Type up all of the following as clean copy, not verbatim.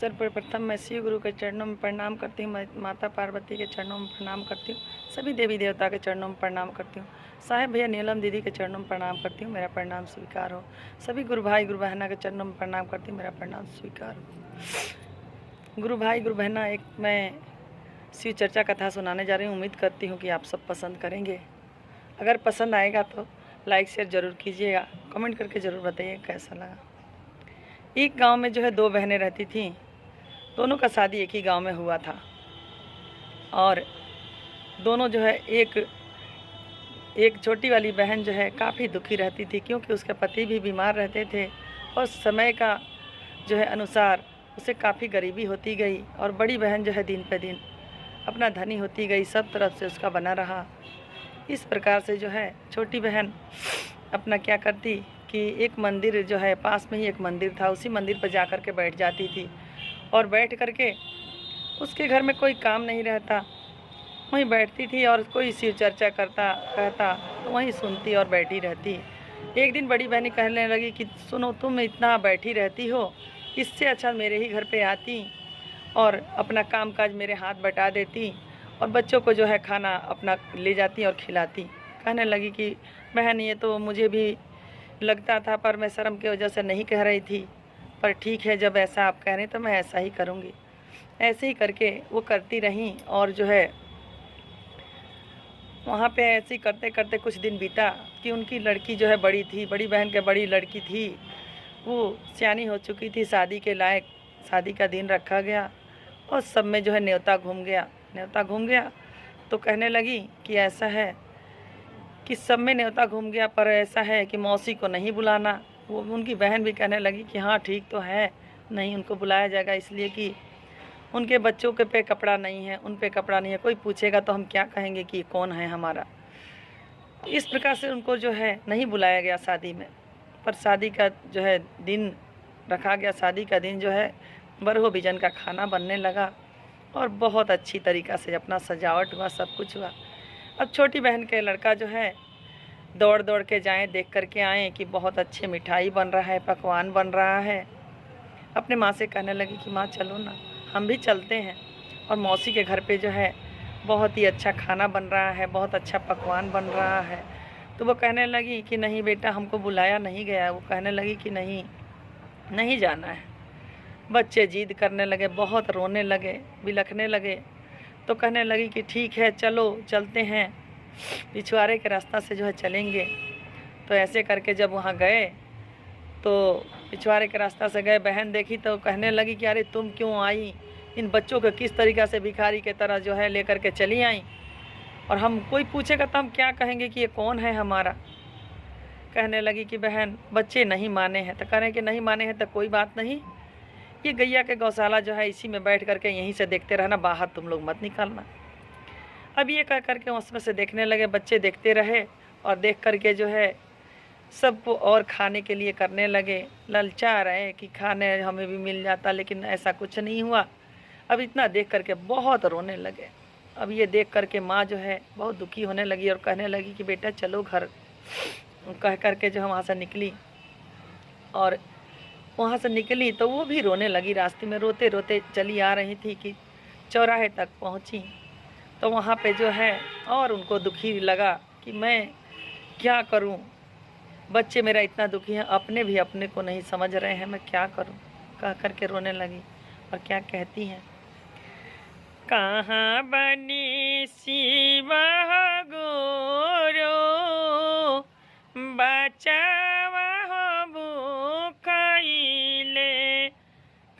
सर्वप्रथम मैं शिव गुरु के चरणों में प्रणाम करती हूँ। मैं माता पार्वती के चरणों में प्रणाम करती हूँ। सभी देवी देवता के चरणों में प्रणाम करती हूँ। साहेब भैया नीलम दीदी के चरणों में प्रणाम करती हूँ। मेरा प्रणाम स्वीकार हो। सभी गुरु भाई गुरु बहना के चरणों में प्रणाम करती हूँ। मेरा प्रणाम स्वीकार हो। गुरु भाई गुरु बहना, एक मैं शिव चर्चा कथा सुनाने जा रही हूँ। उम्मीद करती हूँ कि आप सब पसंद करेंगे। अगर पसंद आएगा तो लाइक शेयर ज़रूर कीजिएगा। कमेंट करके ज़रूर बताइए कैसा लगा। एक गांव में जो है दो बहनें रहती थीं। दोनों का शादी एक ही गांव में हुआ था और दोनों जो है एक छोटी वाली बहन जो है काफ़ी दुखी रहती थी, क्योंकि उसके पति भी बीमार रहते थे और समय का जो है अनुसार उसे काफ़ी गरीबी होती गई। और बड़ी बहन जो है दिन पे दिन अपना धनी होती गई, सब तरफ से उसका बना रहा। इस प्रकार से जो है छोटी बहन अपना क्या करती कि एक मंदिर जो है पास में ही एक मंदिर था, उसी मंदिर पर जा कर के बैठ जाती थी और बैठ करके उसके घर में कोई काम नहीं रहता, वहीं बैठती थी और कोई शिव चर्चा करता कहता तो वहीं सुनती और बैठी रहती। एक दिन बड़ी बहनी कहने लगी कि सुनो, तुम इतना बैठी रहती हो, इससे अच्छा मेरे ही घर पे आती और अपना काम काज मेरे हाथ बटा देती और बच्चों को जो है खाना अपना ले जाती और खिलाती। कहने लगी कि बहन, ये तो मुझे भी लगता था पर मैं शर्म की वजह से नहीं कह रही थी, पर ठीक है, जब ऐसा आप कह रहे हैं तो मैं ऐसा ही करूँगी। ऐसे ही करके वो करती रहीं और जो है वहाँ पे ऐसे ही करते करते कुछ दिन बीता कि उनकी लड़की जो है बड़ी थी, बड़ी बहन के बड़ी लड़की थी, वो सियानी हो चुकी थी, शादी के लायक। शादी का दिन रखा गया और सब में जो है न्योता घूम गया तो कहने लगी कि ऐसा है कि सब में न्योता घूम गया, पर ऐसा है कि मौसी को नहीं बुलाना। वो उनकी बहन भी कहने लगी कि हाँ ठीक तो है, नहीं उनको बुलाया जाएगा, इसलिए कि उनके बच्चों के पे कपड़ा नहीं है, उन पे कपड़ा नहीं है, कोई पूछेगा तो हम क्या कहेंगे कि कौन है हमारा। इस प्रकार से उनको जो है नहीं बुलाया गया शादी में। पर शादी का जो है दिन रखा गया। शादी का दिन जो है बरहो बिजन का खाना बनने लगा और बहुत अच्छी तरीक़ा से अपना सजावट हुआ, सब कुछ हुआ। अब छोटी बहन के लड़का जो है दौड़ दौड़ के जाएँ, देख कर के आएँ कि बहुत अच्छे मिठाई बन रहा है, पकवान बन रहा है। अपने माँ से कहने लगी कि माँ चलो ना, हम भी चलते हैं और मौसी के घर पे जो है बहुत ही अच्छा खाना बन रहा है, बहुत अच्छा पकवान बन रहा है। तो वो कहने लगी कि नहीं बेटा, हमको बुलाया नहीं गया। वो कहने लगी कि नहीं, नहीं जाना है। बच्चे जिद करने लगे, बहुत रोने लगे, बिलखने लगे। तो कहने लगी कि ठीक है, चलो चलते हैं, पिछवाड़े के रास्ता से जो है चलेंगे। तो ऐसे करके जब वहाँ गए तो पिछवाड़े के रास्ता से गए, बहन देखी तो कहने लगी कि अरे तुम क्यों आई, इन बच्चों को किस तरीक़ा से भिखारी के तरह जो है लेकर के चली आई, और हम कोई पूछेगा तो हम क्या कहेंगे कि ये कौन है हमारा। कहने लगी कि बहन, बच्चे नहीं माने हैं। तो कह रहे हैं कि नहीं माने हैं तो कोई बात नहीं, ये गैया के गौशाला जो है इसी में बैठ करके यहीं से देखते रहना, बाहर तुम लोग मत निकालना। अब ये कह करके उसमें से देखने लगे, बच्चे देखते रहे और देख करके जो है सबको और खाने के लिए करने लगे, ललचा रहे कि खाने हमें भी मिल जाता, लेकिन ऐसा कुछ नहीं हुआ। अब इतना देख करके बहुत रोने लगे। अब ये देख करके माँ जो है बहुत दुखी होने लगी और कहने लगी कि बेटा चलो घर। कह करके जो वहाँ से निकली और वहाँ से निकली तो वो भी रोने लगी। रास्ते में रोते रोते चली आ रही थी कि चौराहे तक पहुँची तो वहाँ पे जो है और उनको दुखी लगा कि मैं क्या करूँ, बच्चे मेरा इतना दुखी हैं, अपने भी अपने को नहीं समझ रहे हैं, मैं क्या करूं। कह कर के रोने लगी और क्या कहती हैं, कहाँ बनी शिव गुरु, बचावा हो भूखाइले।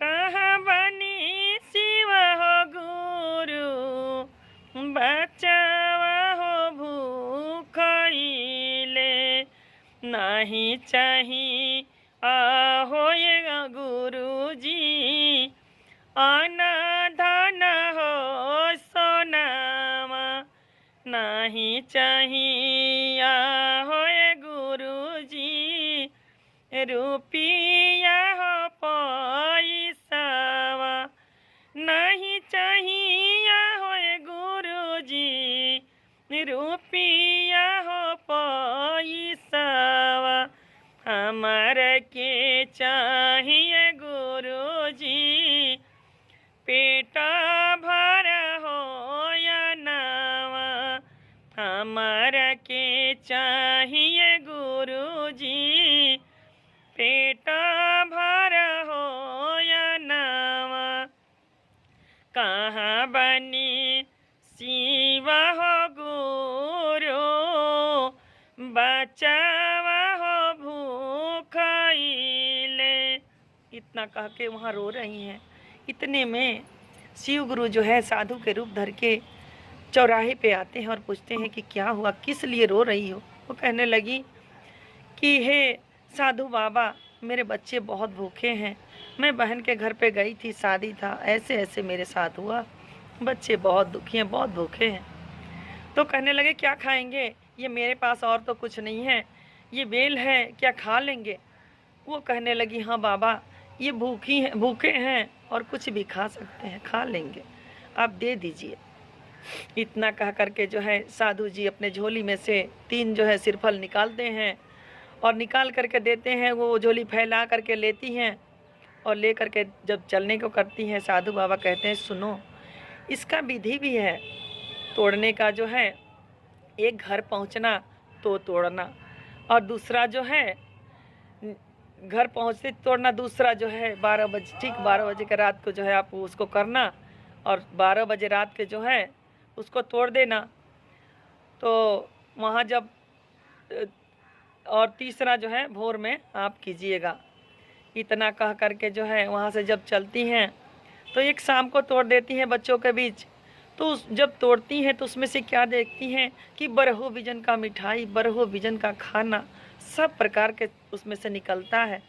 कहाँ बनी शिव गुरु, बचावा हो भूखाइले। नहीं चाहिए होएगा गुरुजी, आना धाना हो सोनामा। नहीं चाहिए होए गुरुजी, रुपया हो पैसावा। नहीं चाहिए होए गुरुजी, रुपया हो पैसावा। हमारे के चाहिए गुरुजी, बनी शिव हो गुरु, बचावा हो भूखाइले। इतना कह के वहाँ रो रही हैं। इतने में शिव गुरु जो है साधु के रूप धर के चौराहे पे आते हैं और पूछते हैं कि क्या हुआ, किस लिए रो रही हो। वो कहने लगी कि हे साधु बाबा, मेरे बच्चे बहुत भूखे हैं। मैं बहन के घर पे गई थी, शादी था, ऐसे ऐसे मेरे साथ हुआ। बच्चे बहुत दुखी हैं, बहुत भूखे हैं। तो कहने लगे क्या खाएंगे, ये मेरे पास और तो कुछ नहीं है, ये बेल है, क्या खा लेंगे। वो कहने लगी हाँ बाबा, ये भूखे हैं और कुछ भी खा सकते हैं, खा लेंगे, आप दे दीजिए। इतना कह करके जो है साधु जी अपने झोली में से 3 जो है सिरफल निकालते हैं और निकाल करके देते हैं। वो झोली फैला करके लेती हैं और ले करके जब चलने को करती हैं, साधु बाबा कहते हैं सुनो, इसका विधि भी है तोड़ने का। जो है एक घर पहुंचना तो तोड़ना, और दूसरा जो है घर पहुंचते तोड़ना, दूसरा जो है 12 बजे, ठीक 12 बजे के रात को जो है आप उसको करना और 12 बजे रात के जो है उसको तोड़ देना। तो वहाँ जब और तीसरा जो है भोर में आप कीजिएगा। इतना कह करके जो है वहाँ से जब चलती हैं तो एक शाम को तोड़ देती हैं बच्चों के बीच। तो जब तोड़ती हैं तो उसमें से क्या देखती हैं कि बरहो बिजन का मिठाई, बरहो बिजन का खाना, सब प्रकार के उसमें से निकलता है।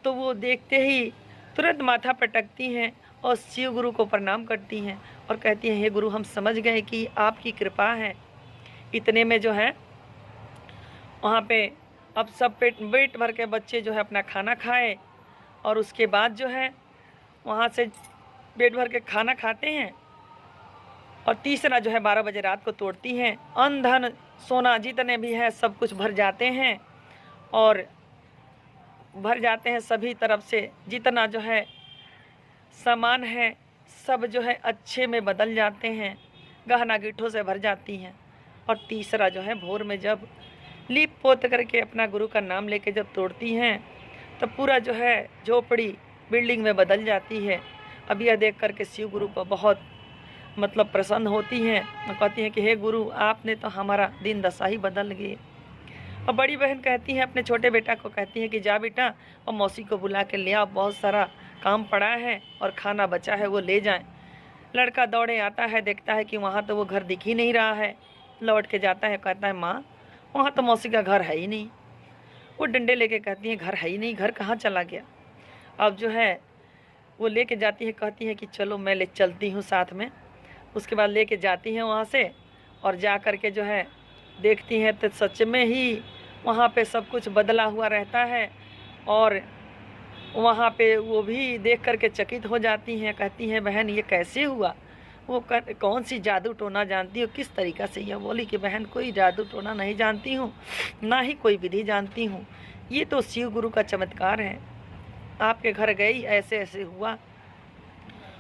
तो वो देखते ही तुरंत माथा पटकती हैं और शिव गुरु को प्रणाम करती हैं और कहती हैं हे गुरु, हम समझ गए कि आपकी कृपा है। इतने में जो है वहाँ पे अब सब पेट भर के बच्चे जो है अपना खाना खाए और उसके बाद जो है वहाँ से पेट भर के खाना खाते हैं और तीसरा जो है 12 बजे रात को तोड़ती हैं। अन्न धन सोना जितने भी हैं सब कुछ भर जाते हैं और भर जाते हैं सभी तरफ से, जितना जो है सामान है सब जो है अच्छे में बदल जाते हैं, गहना गिट्ठों से भर जाती हैं। और तीसरा जो है भोर में जब लीप पोत करके अपना गुरु का नाम लेके जब तोड़ती हैं तब पूरा जो है झोपड़ी बिल्डिंग में बदल जाती है। अब यह देख करके शिव गुरु को बहुत प्रसन्न होती हैं और कहती हैं कि हे गुरु, आपने तो हमारा दिन दशा ही बदल गई। और बड़ी बहन कहती हैं अपने छोटे बेटा को, कहती हैं कि जा बेटा और मौसी को बुला के ले आओ, बहुत सारा काम पड़ा है और खाना बचा है वो ले जाएं। लड़का दौड़े आता है, देखता है कि वहाँ तो वो घर दिख ही नहीं रहा है। लौट के जाता है, कहता है माँ वहाँ तो मौसी का घर है ही नहीं। वो डंडे लेके कहती हैं घर है ही नहीं, घर कहाँ चला गया। अब जो है वो लेके जाती है, कहती है कि चलो मैं ले चलती हूँ साथ में। उसके बाद लेके जाती हैं वहाँ से और जा कर के जो है देखती हैं तो सच में ही वहाँ पे सब कुछ बदला हुआ रहता है। और वहाँ पे वो भी देख कर के चकित हो जाती हैं, कहती हैं बहन ये कैसे हुआ, वो कौन सी जादू टोना जानती हो, किस तरीक़ा से। यह बोली कि बहन कोई जादू टोना नहीं जानती हूँ, ना ही कोई विधि जानती हूँ, ये तो शिव गुरु का चमत्कार है। आपके घर गई, ऐसे ऐसे हुआ।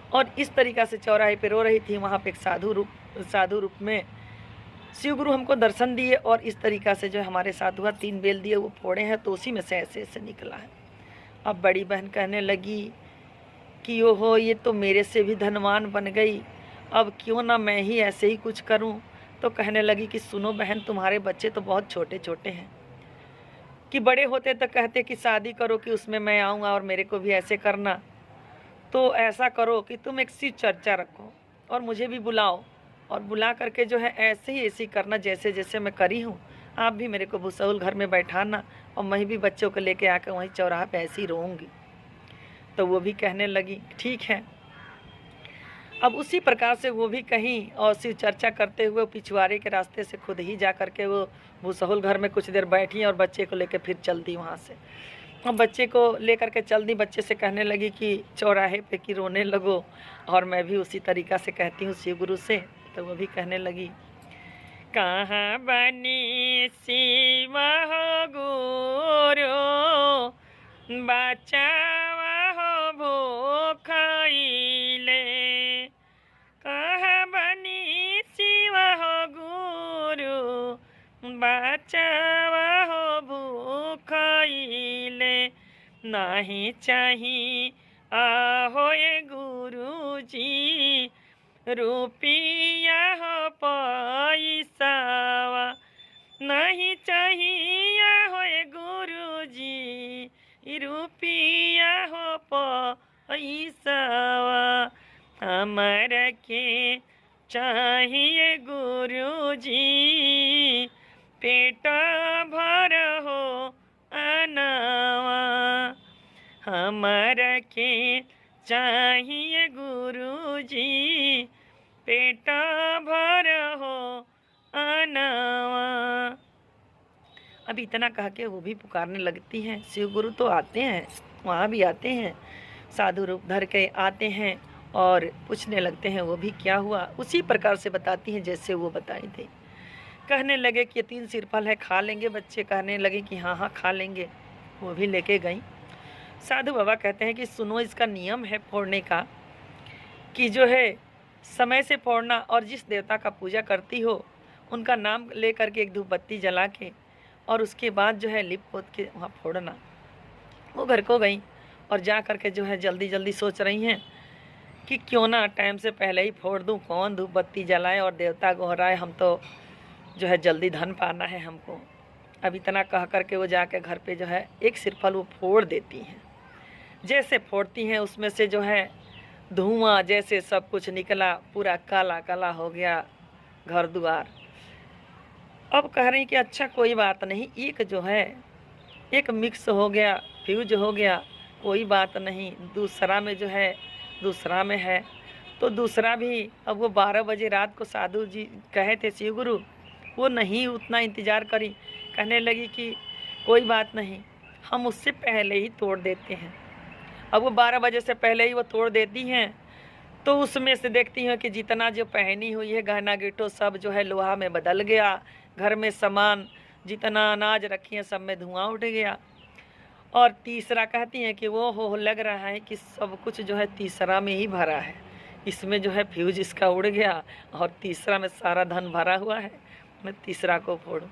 और इस तरीक़ा से चौराहे पे रो रही थी। वहाँ पे एक साधु रूप में शिव गुरु हमको दर्शन दिए और इस तरीक़ा से जो हमारे साथ हुआ। 3 बेल दिए, वो फोड़े हैं तो उसी में से ऐसे ऐसे निकला है। अब बड़ी बहन कहने लगी कि ओहो, ये तो मेरे से भी धनवान बन गई, अब क्यों ना मैं ही ऐसे ही कुछ करूं। तो कहने लगी कि सुनो बहन, तुम्हारे बच्चे तो बहुत छोटे छोटे हैं, कि बड़े होते तो कहते कि शादी करो कि उसमें मैं आऊँगा और मेरे को भी ऐसे करना। तो ऐसा करो कि तुम एक सी चर्चा रखो और मुझे भी बुलाओ, और बुला करके जो है ऐसे ही ऐसी करना जैसे जैसे मैं करी हूँ। आप भी मेरे को भूसौल घर में बैठाना और मैं भी बच्चों को लेके आकर वहीं चौराहा पे ऐसे ही रहूँगी। तो वो भी कहने लगी ठीक है। अब उसी प्रकार से वो भी कहीं और शिव चर्चा करते हुए पिछवाड़े के रास्ते से खुद ही जा करके वो भूसौल घर में कुछ देर बैठी और बच्चे को लेकर फिर चल दी वहाँ से। और बच्चे को लेकर के चल दी। बच्चे से कहने लगी कि चौराहे पे कि रोने लगो, और मैं भी उसी तरीक़ा से कहती हूँ शिव गुरु से। तो वो भी कहने लगी कहाँ बनी शिव हो गुरु, बचावा हो भूखाइले। कहाँ बनी शिव हो गुरु, बचावा हो भूखाइले। नहीं चाही आहो ये गुरु जी, रुपया हो पैसावा नहीं चाहिए होए गुरुजी, रुपया हो पैसावा हमरा के चाहिए गुरुजी, पेट भर हो अनावा हमरा के चाहिए गुरुजी, पेट भर हो अनावा। अब इतना कह के वो भी पुकारने लगती हैं। शिव गुरु तो आते हैं, वहाँ भी आते हैं, साधु रूप धर के आते हैं और पूछने लगते हैं वो भी क्या हुआ। उसी प्रकार से बताती हैं जैसे वो बताई थी। कहने लगे कि 3 सिरफल है, खा लेंगे बच्चे। कहने लगे कि हाँ हाँ खा लेंगे। वो भी लेके गई। साधु बाबा कहते हैं कि सुनो, इसका नियम है फोड़ने का कि जो है समय से फोड़ना, और जिस देवता का पूजा करती हो उनका नाम ले करके एक धूप बत्ती जला के और उसके बाद जो है लिप पोत के वहाँ फोड़ना। वो घर को गई और जा करके जो है जल्दी जल्दी सोच रही हैं कि क्यों ना टाइम से पहले ही फोड़ दूँ, कौन धूप बत्ती जलाए और देवता गोहराए, हम तो जो है जल्दी धन पाना है हमको। अब इतना कह करके वो जाके घर पे जो है एक सिरफल वो फोड़ देती हैं। जैसे फोड़ती हैं उसमें से जो है धुआं जैसे सब कुछ निकला, पूरा काला काला हो गया घर द्वार। अब कह रही कि अच्छा कोई बात नहीं, एक जो है एक मिक्स हो गया, फ्यूज हो गया, कोई बात नहीं। दूसरा में जो है दूसरा में है तो दूसरा भी। अब वो 12 बजे रात को साधु जी कहे थे शिव गुरु, वो नहीं उतना इंतज़ार करी। कहने लगी कि कोई बात नहीं, हम उससे पहले ही तोड़ देते हैं। अब वो 12 बजे से पहले ही वो तोड़ देती हैं तो उसमें से देखती हैं कि जितना जो पहनी हुई है गहना गिटो सब जो है लोहा में बदल गया। घर में सामान जितना अनाज रखी है सब में धुआं उठ गया। और तीसरा कहती हैं कि वो हो लग रहा है कि सब कुछ जो है तीसरा में ही भरा है, इसमें जो है फ्यूज इसका उड़ गया और तीसरा में सारा धन भरा हुआ है, मैं तीसरा को फोड़ूं।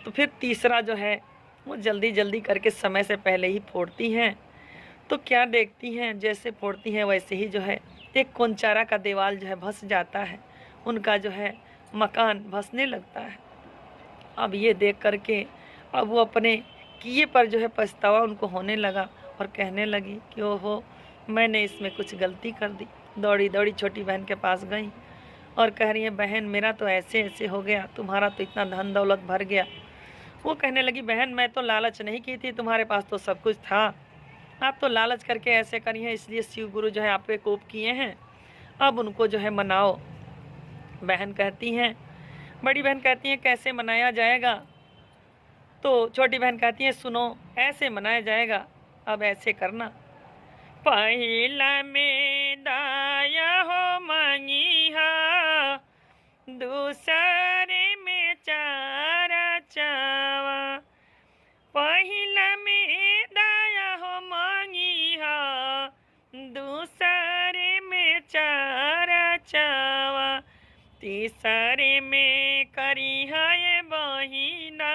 तो फिर तीसरा जो है वो जल्दी जल्दी करके समय से पहले ही फोड़ती हैं। तो क्या देखती हैं, जैसे फोड़ती हैं वैसे ही जो है एक कोंचारा का दीवार जो है धंस जाता है, उनका जो है मकान धंसने लगता है। अब ये देख करके अब वो अपने किए पर जो है पछतावा उनको होने लगा और कहने लगी कि ओहो मैंने इसमें कुछ गलती कर दी। दौड़ी दौड़ी छोटी बहन के पास गई और कह रही है बहन मेरा तो ऐसे ऐसे हो गया, तुम्हारा तो इतना धन दौलत भर गया। वो कहने लगी बहन मैं तो लालच नहीं की थी, तुम्हारे पास तो सब कुछ था, आप तो लालच करके ऐसे करी हैं, इसलिए शिव गुरु जो है आप पे कोप किए हैं, अब उनको जो है मनाओ। बहन कहती हैं, बड़ी बहन कहती है कैसे मनाया जाएगा। तो छोटी बहन कहती है सुनो ऐसे मनाया जाएगा, अब ऐसे करना। पहिला में दाया हो मांगिहा, दूसरे में चारा चावा। पहिला में दाया हो मांगिहा, दूसरे में चारा चावा। तीसरे में करिहा ये बहिना,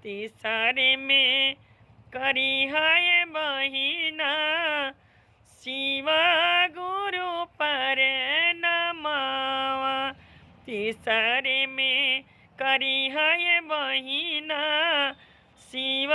तीसरे में करिहा ये बहिना। शिव गुरु पर नमावा, तीसरे में करिहा ये बहिना। शिव